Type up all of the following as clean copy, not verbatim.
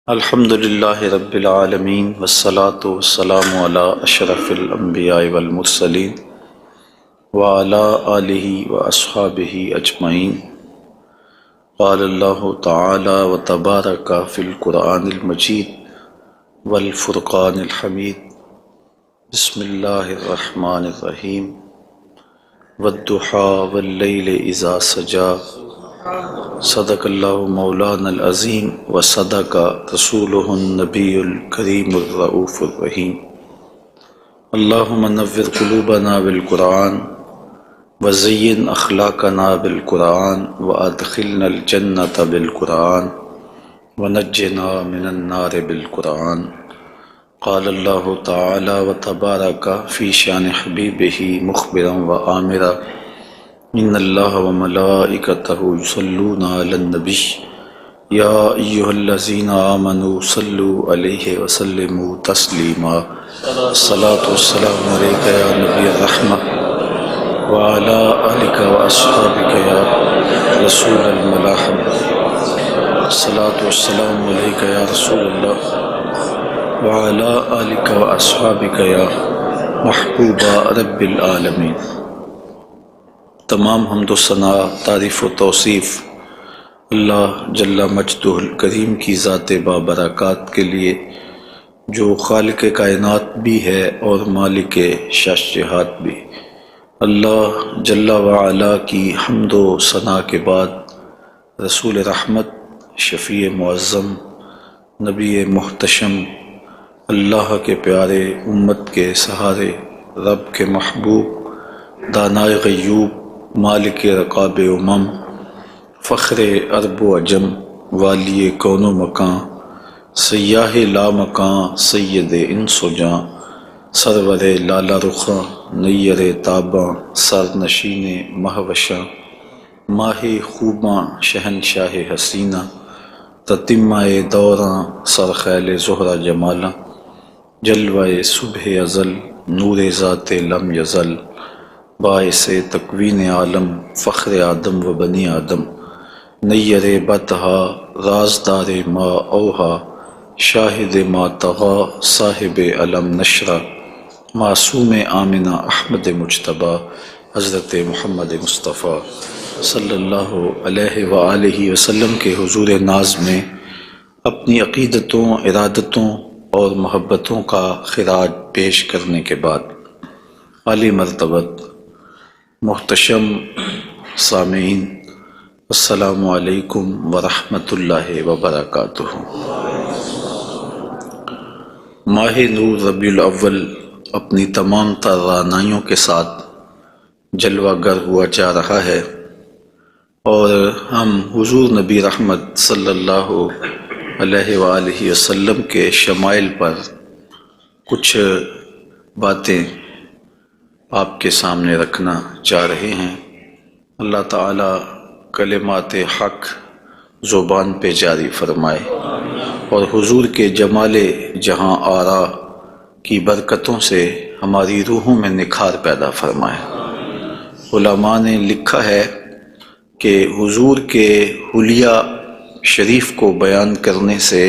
الحمد للہ رب العالمین والصلاة والسلام علی اشرف الانبیاء والمرسلین وعلی آلہ واصحابہ اجمعین۔ قال اللہ تعالی وتبارک فی القرآن المجید والفرقان الحمید۔ بسم اللہ الرحمن الرحیم۔ والضحیٰ واللیل اذا سجی، صدق اللہ مولانا العظیم وصدق رسولہ النبی الکریم الرؤوف الرحیم۔ اللہم نور قلوبنا بالقرآن وزین اخلاقنا بالقرآن وادخلنا الجنۃ بالقرآن ونجنا من النار بالقرآن۔ قال اللہ تعالی وتبارک فی شان حبیبہ مخبرا وآمرا، ان اللہ وملائکتہ یصلون علی النبی یا ایہا الذین آمنوا صلوا علیہ وسلموا تسلیما۔ الصلاۃ والسلام علیک یا نبی الرحمہ وعلی آلک واصحابک یا رسول الملاحمہ۔ الصلاۃ والسلام علیک یا رسول اللہ وعلی آلک واصحابک یا محبوب رب العالمین۔ تمام حمد و ثنا، تعریف و توصیف اللہ جل مجدہ الکریم کی ذات بابرکات کے لیے، جو خالق کائنات بھی ہے اور مالک شاشہات بھی۔ اللہ جل وعلا کی حمد و ثنا کے بعد رسول رحمت، شفیع معظم، نبی محتشم، اللہ کے پیارے، امت کے سہارے، رب کے محبوب، دانائے غیوب، مالک رقاب امم، فخر عرب و عجم، والی کون و مکان، سیاہ لا مکان، سید انس و جاں، سرور لالا رخاں، نیر تاباں، سر نشین مہوشاں، ماہ خوباں، شہنشاہ حسینہ، تتمہ دوراں، سرخیل زہرہ جمالاں، جلوہ صبح ازل، نور ذات لم یزل، باعث تکوین عالم، فخر آدم و بنی آدم، نیر بطحا، رازدار ما اوہا، شاہد ما طغا، صاحب علم نشرہ، معصوم آمنہ احمد مجتبیٰ، حضرت محمد مصطفیٰ صلی اللہ علیہ وآلہ وسلم کے حضور ناز میں اپنی عقیدتوں، ارادتوں اور محبتوں کا خراج پیش کرنے کے بعد، عالی مرتبت محتشم سامعین، السلام علیکم ورحمۃ اللہ وبرکاتہ۔ ماہ نور ربیع الاول اپنی تمام تر رعنائیوں کے ساتھ جلوہ گر ہوا جا رہا ہے، اور ہم حضور نبی رحمت صلی اللہ علیہ وآلہ وسلم کے شمائل پر کچھ باتیں آپ کے سامنے رکھنا چاہ رہے ہیں۔ اللہ تعالی کلمات حق زبان پہ جاری فرمائے، اور حضور کے جمال جہاں آرا کی برکتوں سے ہماری روحوں میں نکھار پیدا فرمائے۔ علماء نے لکھا ہے کہ حضور کے حلیہ شریف کو بیان کرنے سے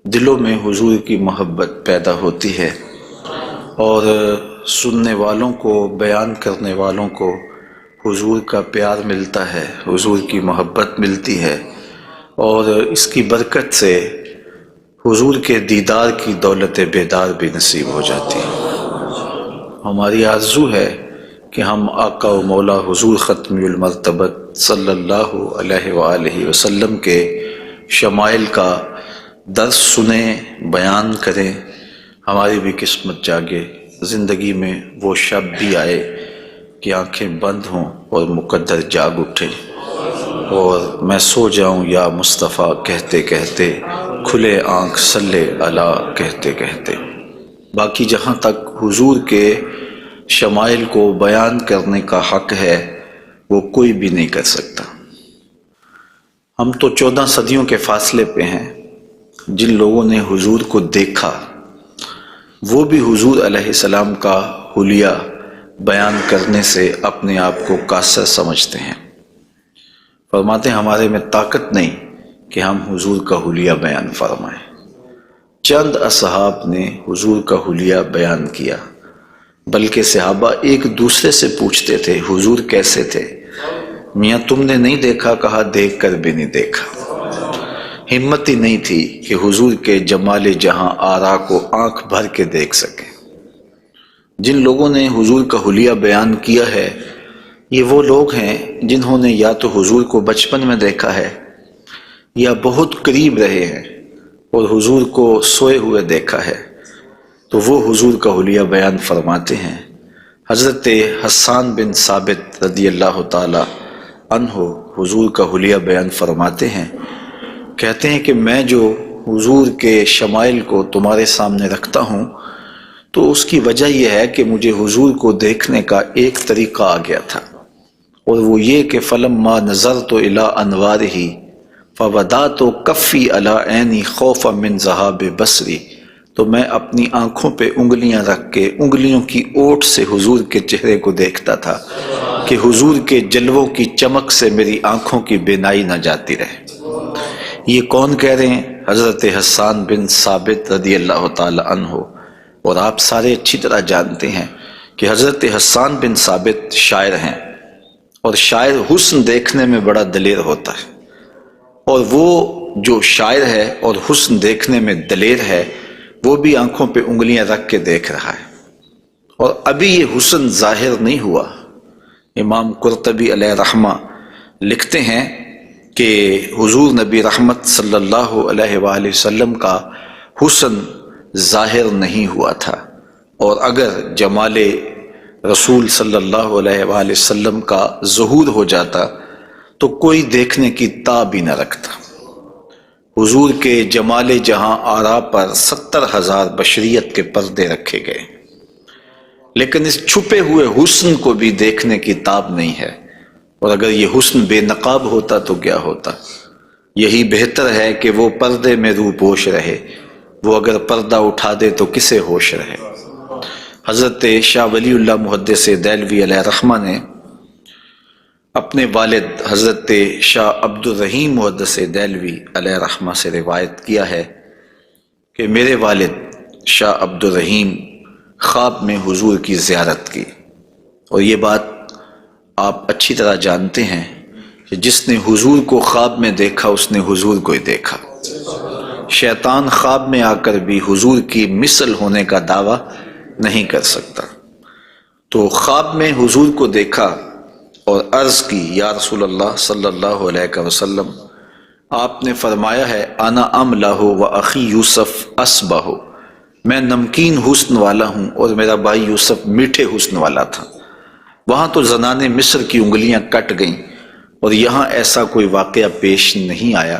دلوں میں حضور کی محبت پیدا ہوتی ہے، اور سننے والوں کو، بیان کرنے والوں کو حضور کا پیار ملتا ہے، حضور کی محبت ملتی ہے، اور اس کی برکت سے حضور کے دیدار کی دولت بیدار بھی نصیب ہو جاتی ہے۔ ہماری آرزو ہے کہ ہم آقا و مولا حضور ختم المرتبت صلی اللہ علیہ وآلہ وسلم کے شمائل کا درس سنیں، بیان کریں، ہماری بھی قسمت جاگے، زندگی میں وہ شب بھی آئے کہ آنکھیں بند ہوں اور مقدر جاگ اٹھے، اور میں سو جاؤں یا مصطفیٰ کہتے کہتے، کھلے آنکھ صلی علی کہتے کہتے۔ باقی جہاں تک حضور کے شمائل کو بیان کرنے کا حق ہے، وہ کوئی بھی نہیں کر سکتا۔ ہم تو 14 صدیوں کے فاصلے پہ ہیں۔ جن لوگوں نے حضور کو دیکھا، وہ بھی حضور علیہ السلام کا حلیہ بیان کرنے سے اپنے آپ کو قاصر سمجھتے ہیں۔ فرماتے ہیں ہمارے میں طاقت نہیں کہ ہم حضور کا حلیہ بیان فرمائیں۔ چند اصحاب نے حضور کا حلیہ بیان کیا، بلکہ صحابہ ایک دوسرے سے پوچھتے تھے حضور کیسے تھے؟ میاں تم نے نہیں دیکھا؟ کہا دیکھ کر بھی نہیں دیکھا۔ ہمت ہی نہیں تھی کہ حضور کے جمال جہاں آرا کو آنکھ بھر کے دیکھ سکیں۔ جن لوگوں نے حضور کا حلیہ بیان کیا ہے یہ وہ لوگ ہیں جنہوں نے یا تو حضور کو بچپن میں دیکھا ہے یا بہت قریب رہے ہیں اور حضور کو سوئے ہوئے دیکھا ہے، تو وہ حضور کا حلیہ بیان فرماتے ہیں۔ حضرت حسان بن ثابت رضی اللہ تعالی عنہ حضور کا حلیہ بیان فرماتے ہیں، کہتے ہیں کہ میں جو حضور کے شمائل کو تمہارے سامنے رکھتا ہوں تو اس کی وجہ یہ ہے کہ مجھے حضور کو دیکھنے کا ایک طریقہ آ گیا تھا، اور وہ یہ کہ فلما نظرت الی انوارہ فودعت کفی علی عینی خوفا من ذہاب بصری، تو میں اپنی آنکھوں پہ انگلیاں رکھ کے انگلیوں کی اوٹ سے حضور کے چہرے کو دیکھتا تھا کہ حضور کے جلووں کی چمک سے میری آنکھوں کی بینائی نہ جاتی رہے۔ یہ کون کہہ رہے ہیں؟ حضرت حسان بن ثابت رضی اللہ تعالی عنہ۔ اور آپ سارے اچھی طرح جانتے ہیں کہ حضرت حسان بن ثابت شاعر ہیں، اور شاعر حسن دیکھنے میں بڑا دلیر ہوتا ہے، اور وہ جو شاعر ہے اور حسن دیکھنے میں دلیر ہے وہ بھی آنکھوں پہ انگلیاں رکھ کے دیکھ رہا ہے، اور ابھی یہ حسن ظاہر نہیں ہوا۔ امام قرطبی علیہ رحمہ لکھتے ہیں کہ حضور نبی رحمت صلی اللہ علیہ وآلہ وسلم کا حسن ظاہر نہیں ہوا تھا، اور اگر جمال رسول صلی اللہ علیہ وآلہ وسلم کا ظہور ہو جاتا تو کوئی دیکھنے کی تاب ہی نہ رکھتا۔ حضور کے جمال جہاں آرا پر 70,000 بشریت کے پردے رکھے گئے، لیکن اس چھپے ہوئے حسن کو بھی دیکھنے کی تاب نہیں ہے، اور اگر یہ حسن بے نقاب ہوتا تو کیا ہوتا؟ یہی بہتر ہے کہ وہ پردے میں روح پوش رہے، وہ اگر پردہ اٹھا دے تو کسے ہوش رہے۔ حضرت شاہ ولی اللہ محدث دہلوی علیہ رحمہ نے اپنے والد حضرت شاہ عبد الرحیم محدث دہلوی علیہ رحمہ سے روایت کیا ہے کہ میرے والد شاہ عبد الرحیم خواب میں حضور کی زیارت کی، اور یہ بات آپ اچھی طرح جانتے ہیں کہ جس نے حضور کو خواب میں دیکھا اس نے حضور کو ہی دیکھا۔ شیطان خواب میں آ کر بھی حضور کی مثل ہونے کا دعویٰ نہیں کر سکتا۔ تو خواب میں حضور کو دیکھا اور عرض کی یا رسول اللہ صلی اللہ علیہ وسلم، آپ نے فرمایا ہے انا املہ و اخی یوسف اسبہ، میں نمکین حسن والا ہوں اور میرا بھائی یوسف میٹھے حسن والا تھا۔ وہاں تو زنان مصر کی انگلیاں کٹ گئیں، اور یہاں ایسا کوئی واقعہ پیش نہیں آیا،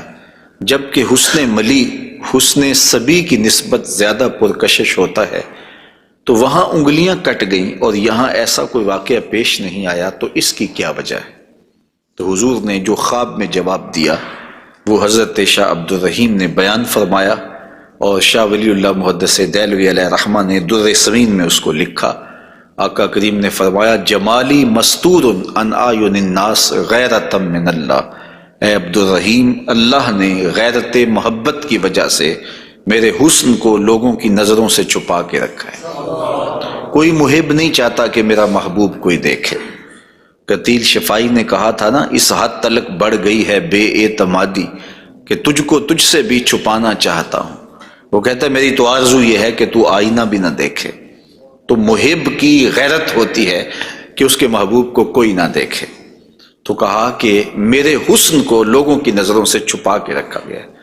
جبکہ حسن ملی حسن صبی کی نسبت زیادہ پرکشش ہوتا ہے، تو وہاں انگلیاں کٹ گئیں اور یہاں ایسا کوئی واقعہ پیش نہیں آیا، تو اس کی کیا وجہ ہے؟ تو حضور نے جو خواب میں جواب دیا وہ حضرت شاہ عبد الرحیم نے بیان فرمایا، اور شاہ ولی اللہ محدث دہلوی علیہ رحمہ نے در ثمین میں اس کو لکھا۔ آقا کریم نے فرمایا جمالی مستور عن اعین الناس غیرۃ من اللہ، اے عبد الرحیم، اللہ نے غیرت محبت کی وجہ سے میرے حسن کو لوگوں کی نظروں سے چھپا کے رکھا ہے۔ کوئی محب نہیں چاہتا کہ میرا محبوب کوئی دیکھے۔ قتیل شفائی نے کہا تھا نا، اس حد تلک بڑھ گئی ہے بے اعتمادی کہ تجھ کو تجھ سے بھی چھپانا چاہتا ہوں۔ وہ کہتا ہے میری تو آرزو یہ ہے کہ تو آئینہ بھی نہ دیکھے۔ تو محب کی غیرت ہوتی ہے کہ اس کے محبوب کو کوئی نہ دیکھے۔ تو کہا کہ میرے حسن کو لوگوں کی نظروں سے چھپا کے رکھا گیا ہے،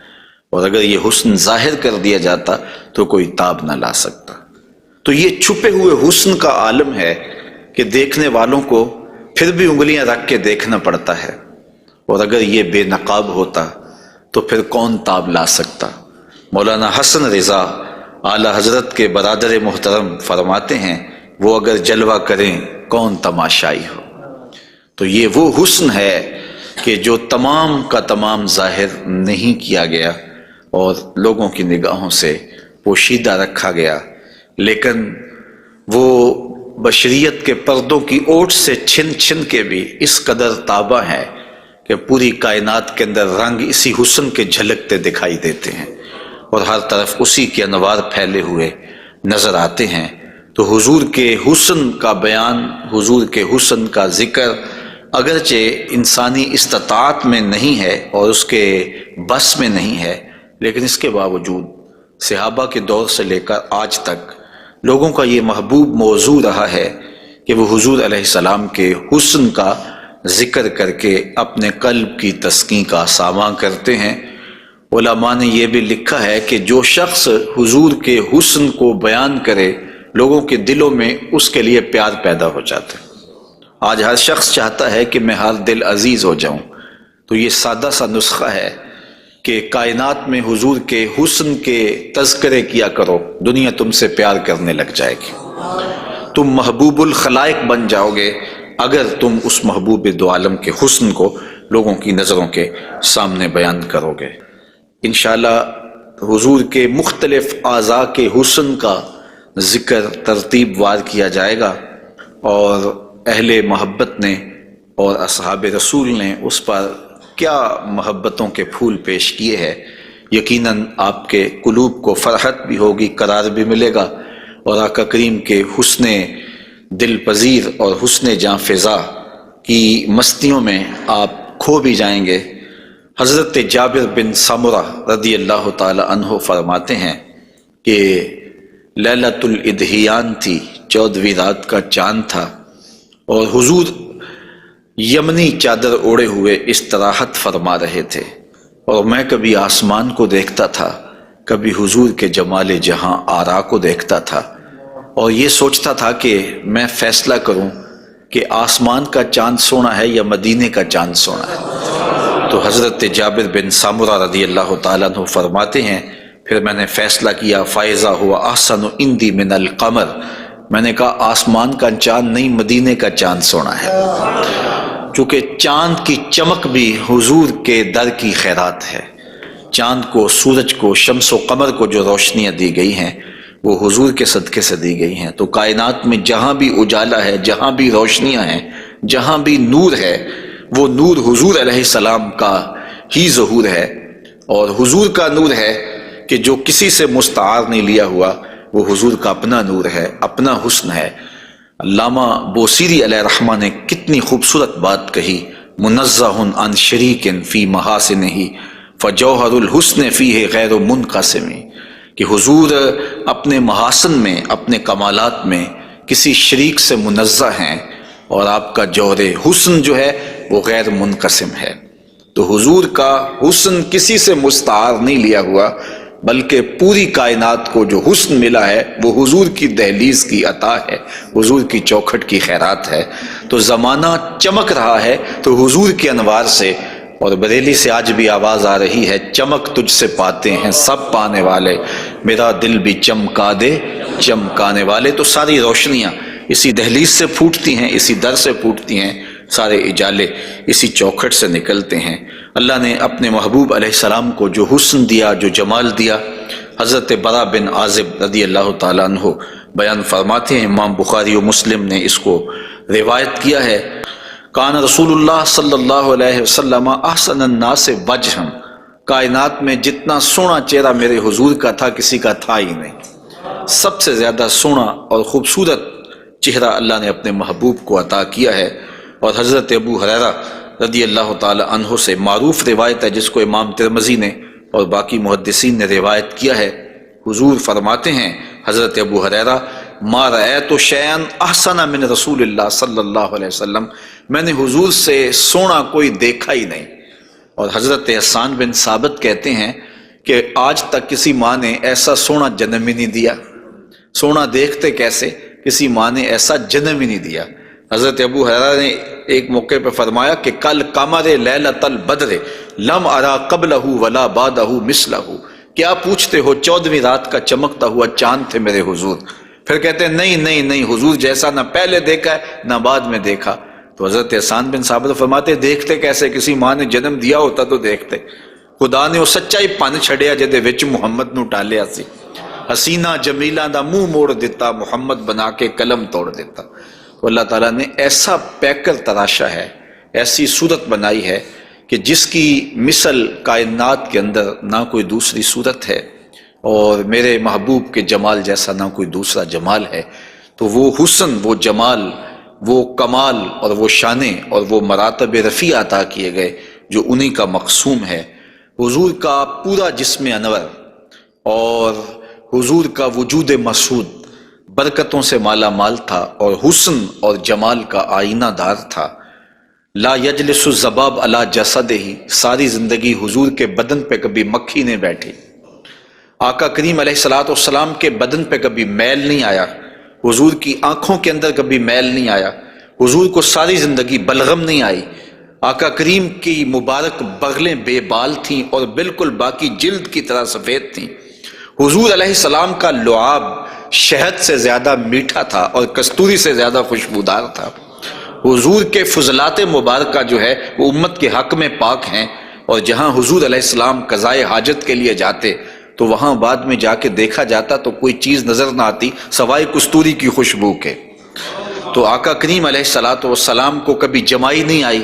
اور اگر یہ حسن ظاہر کر دیا جاتا تو کوئی تاب نہ لا سکتا۔ تو یہ چھپے ہوئے حسن کا عالم ہے کہ دیکھنے والوں کو پھر بھی انگلیاں رکھ کے دیکھنا پڑتا ہے، اور اگر یہ بے نقاب ہوتا تو پھر کون تاب لا سکتا؟ مولانا حسن رضا اعلی حضرت کے برادر محترم فرماتے ہیں وہ اگر جلوہ کریں کون تماشائی ہو۔ تو یہ وہ حسن ہے کہ جو تمام کا تمام ظاہر نہیں کیا گیا اور لوگوں کی نگاہوں سے پوشیدہ رکھا گیا، لیکن وہ بشریت کے پردوں کی اوٹ سے چھن چھن کے بھی اس قدر تابہ ہے کہ پوری کائنات کے اندر رنگ اسی حسن کے جھلکتے دکھائی دیتے ہیں، اور ہر طرف اسی کے انوار پھیلے ہوئے نظر آتے ہیں۔ تو حضور کے حسن کا بیان، حضور کے حسن کا ذکر اگرچہ انسانی استطاعت میں نہیں ہے اور اس کے بس میں نہیں ہے، لیکن اس کے باوجود صحابہ کے دور سے لے کر آج تک لوگوں کا یہ محبوب موضوع رہا ہے کہ وہ حضور علیہ السلام کے حسن کا ذکر کر کے اپنے قلب کی تسکین کا ساماں کرتے ہیں۔ علماء نے یہ بھی لکھا ہے کہ جو شخص حضور کے حسن کو بیان کرے، لوگوں کے دلوں میں اس کے لیے پیار پیدا ہو جاتا ہے۔ آج ہر شخص چاہتا ہے کہ میں ہر دل عزیز ہو جاؤں، تو یہ سادہ سا نسخہ ہے کہ کائنات میں حضور کے حسن کے تذکرے کیا کرو، دنیا تم سے پیار کرنے لگ جائے گی۔ تم محبوب الخلائق بن جاؤ گے اگر تم اس محبوب دو عالم کے حسن کو لوگوں کی نظروں کے سامنے بیان کرو گے۔ انشاءاللہ حضور کے مختلف اعضاء کے حسن کا ذکر ترتیب وار کیا جائے گا، اور اہل محبت نے اور اصحاب رسول نے اس پر کیا محبتوں کے پھول پیش کیے ہیں۔ یقیناً آپ کے قلوب کو فرحت بھی ہوگی، قرار بھی ملے گا، اور آقا کریم کے حسن دل پذیر اور حسن جاں فضا کی مستیوں میں آپ کھو بھی جائیں گے۔ حضرت جابر بن سمرہ رضی اللہ تعالی عنہ فرماتے ہیں کہ لیلۃ الادحیان تھی، 14ویں رات کا چاند تھا، اور حضور یمنی چادر اوڑے ہوئے استراحت فرما رہے تھے، اور میں کبھی آسمان کو دیکھتا تھا، کبھی حضور کے جمال جہاں آرا کو دیکھتا تھا، اور یہ سوچتا تھا کہ میں فیصلہ کروں کہ آسمان کا چاند سونا ہے یا مدینے کا چاند سونا ہے۔ تو حضرت جابر بن سمرہ رضی اللہ تعالیٰ عنہ فرماتے ہیں پھر میں نے فیصلہ کیا فائزہ ہوا احسن عندی من القمر، میں نے کہا آسمان کا چاند نہیں، مدینے کا چاند سونا ہے، چونکہ چاند کی چمک بھی حضور کے در کی خیرات ہے۔ چاند کو، سورج کو، شمس و قمر کو جو روشنیاں دی گئی ہیں وہ حضور کے صدقے سے دی گئی ہیں۔ تو کائنات میں جہاں بھی اجالا ہے، جہاں بھی روشنیاں ہیں، جہاں بھی نور ہے، وہ نور حضور علیہ السلام کا ہی ظہور ہے، اور حضور کا نور ہے کہ جو کسی سے مستعار نہیں لیا ہوا، وہ حضور کا اپنا نور ہے، اپنا حسن ہے۔ علامہ بوصیری علیہ رحمہ نے کتنی خوبصورت بات کہی، منزہ عن شریک فی محاسنہ فجوہر الحسن فیہ غیر منقسم، کہ حضور اپنے محاسن میں، اپنے کمالات میں کسی شریک سے منزہ ہیں، اور آپ کا جوہر حسن جو ہے وہ غیر منقسم ہے۔ تو حضور کا حسن کسی سے مستعار نہیں لیا ہوا، بلکہ پوری کائنات کو جو حسن ملا ہے وہ حضور کی دہلیز کی عطا ہے، حضور کی چوکھٹ کی خیرات ہے۔ تو زمانہ چمک رہا ہے تو حضور کے انوار سے، اور بریلی سے آج بھی آواز آ رہی ہے، چمک تجھ سے پاتے ہیں سب پانے والے، میرا دل بھی چمکا دے چمکانے والے۔ تو ساری روشنیاں اسی دہلیز سے پھوٹتی ہیں، اسی در سے پھوٹتی ہیں، سارے اجالے اسی چوکھٹ سے نکلتے ہیں۔ اللہ نے اپنے محبوب علیہ السلام کو جو حسن دیا، جو جمال دیا، حضرت برا بن عازب رضی اللہ تعالیٰ عنہ بیان فرماتے ہیں، امام بخاری و مسلم نے اس کو روایت کیا ہے، کان رسول اللہ صلی اللہ علیہ وسلم احسن الناس وجہا، کائنات میں جتنا سونا چہرہ میرے حضور کا تھا کسی کا تھا ہی نہیں، سب سے زیادہ سونا اور خوبصورت چہرہ اللہ نے اپنے محبوب کو عطا کیا ہے۔ اور حضرت ابو ہریرہ رضی اللہ تعالی عنہ سے معروف روایت ہے، جس کو امام ترمذی نے اور باقی محدثین نے روایت کیا ہے، حضور فرماتے ہیں حضرت ابو ہریرہ، ما رأیت شیئا احسن من رسول اللہ صلی اللہ علیہ وسلم، میں نے حضور سے سونا کوئی دیکھا ہی نہیں۔ اور حضرت حسان بن ثابت کہتے ہیں کہ آج تک کسی ماں نے ایسا سونا جنم ہی نہیں دیا، سونا دیکھتے کیسے، کسی ماں نے ایسا جنم ہی نہیں دیا۔ حضرت ابو ہریرہ نے ایک موقع پہ فرمایا کہ کل قمر لیلۃ البدر لم ارا قبلہ ولا بعدہ مثلہ، کیا پوچھتے ہو 14ویں رات کا چمکتا ہوا چاند تھے میرے حضور۔ پھر کہتے ہیں نہیں نہیں نہیں، حضور جیسا نہ پہلے دیکھا ہے نہ بعد میں دیکھا۔ تو حضرت حسان بن ثابت فرماتے دیکھتے کیسے، کسی ماں نے جنم دیا ہوتا تو دیکھتے۔ خدا نے وہ سچائی پن چھڑیا جدے وچ محمد نو ٹالیا سی، حسینہ جمیلہ دا منہ موڑ دیتا، محمد بنا کے قلم توڑ دیتا۔ تو اللہ تعالیٰ نے ایسا پیکر تراشا ہے، ایسی صورت بنائی ہے کہ جس کی مثل کائنات کے اندر نہ کوئی دوسری صورت ہے۔ اور میرے محبوب کے جمال جیسا نہ کوئی دوسرا جمال ہے. تو وہ حسن، وہ جمال، وہ کمال اور وہ شانے اور وہ مراتب رفیع عطا کیے گئے جو انہی کا مقسوم ہے. حضور کا پورا جسم انور اور حضور کا وجود مسعود برکتوں سے مالا مال تھا اور حسن اور جمال کا آئینہ دار تھا. لا یجلس الذباب علی جسدہ، ساری زندگی حضور کے بدن پہ کبھی مکھی نہیں بیٹھی. آقا کریم علیہ الصلوۃ والسلام کے بدن پہ کبھی میل نہیں آیا، حضور کی آنکھوں کے اندر کبھی میل نہیں آیا، حضور کو ساری زندگی بلغم نہیں آئی. آقا کریم کی مبارک بغلیں بے بال تھیں اور بالکل باقی جلد کی طرح سفید تھیں. حضور علیہ السلام کا لعاب شہد سے زیادہ میٹھا تھا اور کستوری سے زیادہ خوشبودار تھا. حضور کے فضلات مبارکہ جو ہے وہ امت کے حق میں پاک ہیں، اور جہاں حضور علیہ السلام قضائے حاجت کے لیے جاتے تو وہاں بعد میں جا کے دیکھا جاتا تو کوئی چیز نظر نہ آتی سوائے کستوری کی خوشبو کے. تو آقا کریم علیہ الصلوۃ والسلام کو کبھی جمائی نہیں آئی،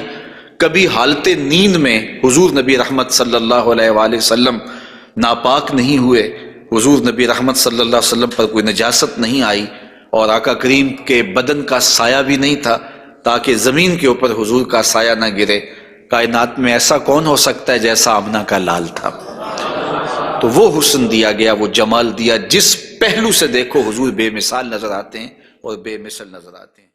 کبھی حالت نیند میں حضور نبی رحمت صلی اللہ علیہ وآلہ وسلم ناپاک نہیں ہوئے، حضور نبی رحمت صلی اللہ علیہ وسلم پر کوئی نجاست نہیں آئی، اور آقا کریم کے بدن کا سایہ بھی نہیں تھا تاکہ زمین کے اوپر حضور کا سایہ نہ گرے. کائنات میں ایسا کون ہو سکتا ہے جیسا آمنہ کا لال تھا. تو وہ حسن دیا گیا، وہ جمال دیا، جس پہلو سے دیکھو حضور بے مثال نظر آتے ہیں اور بے مثل نظر آتے ہیں.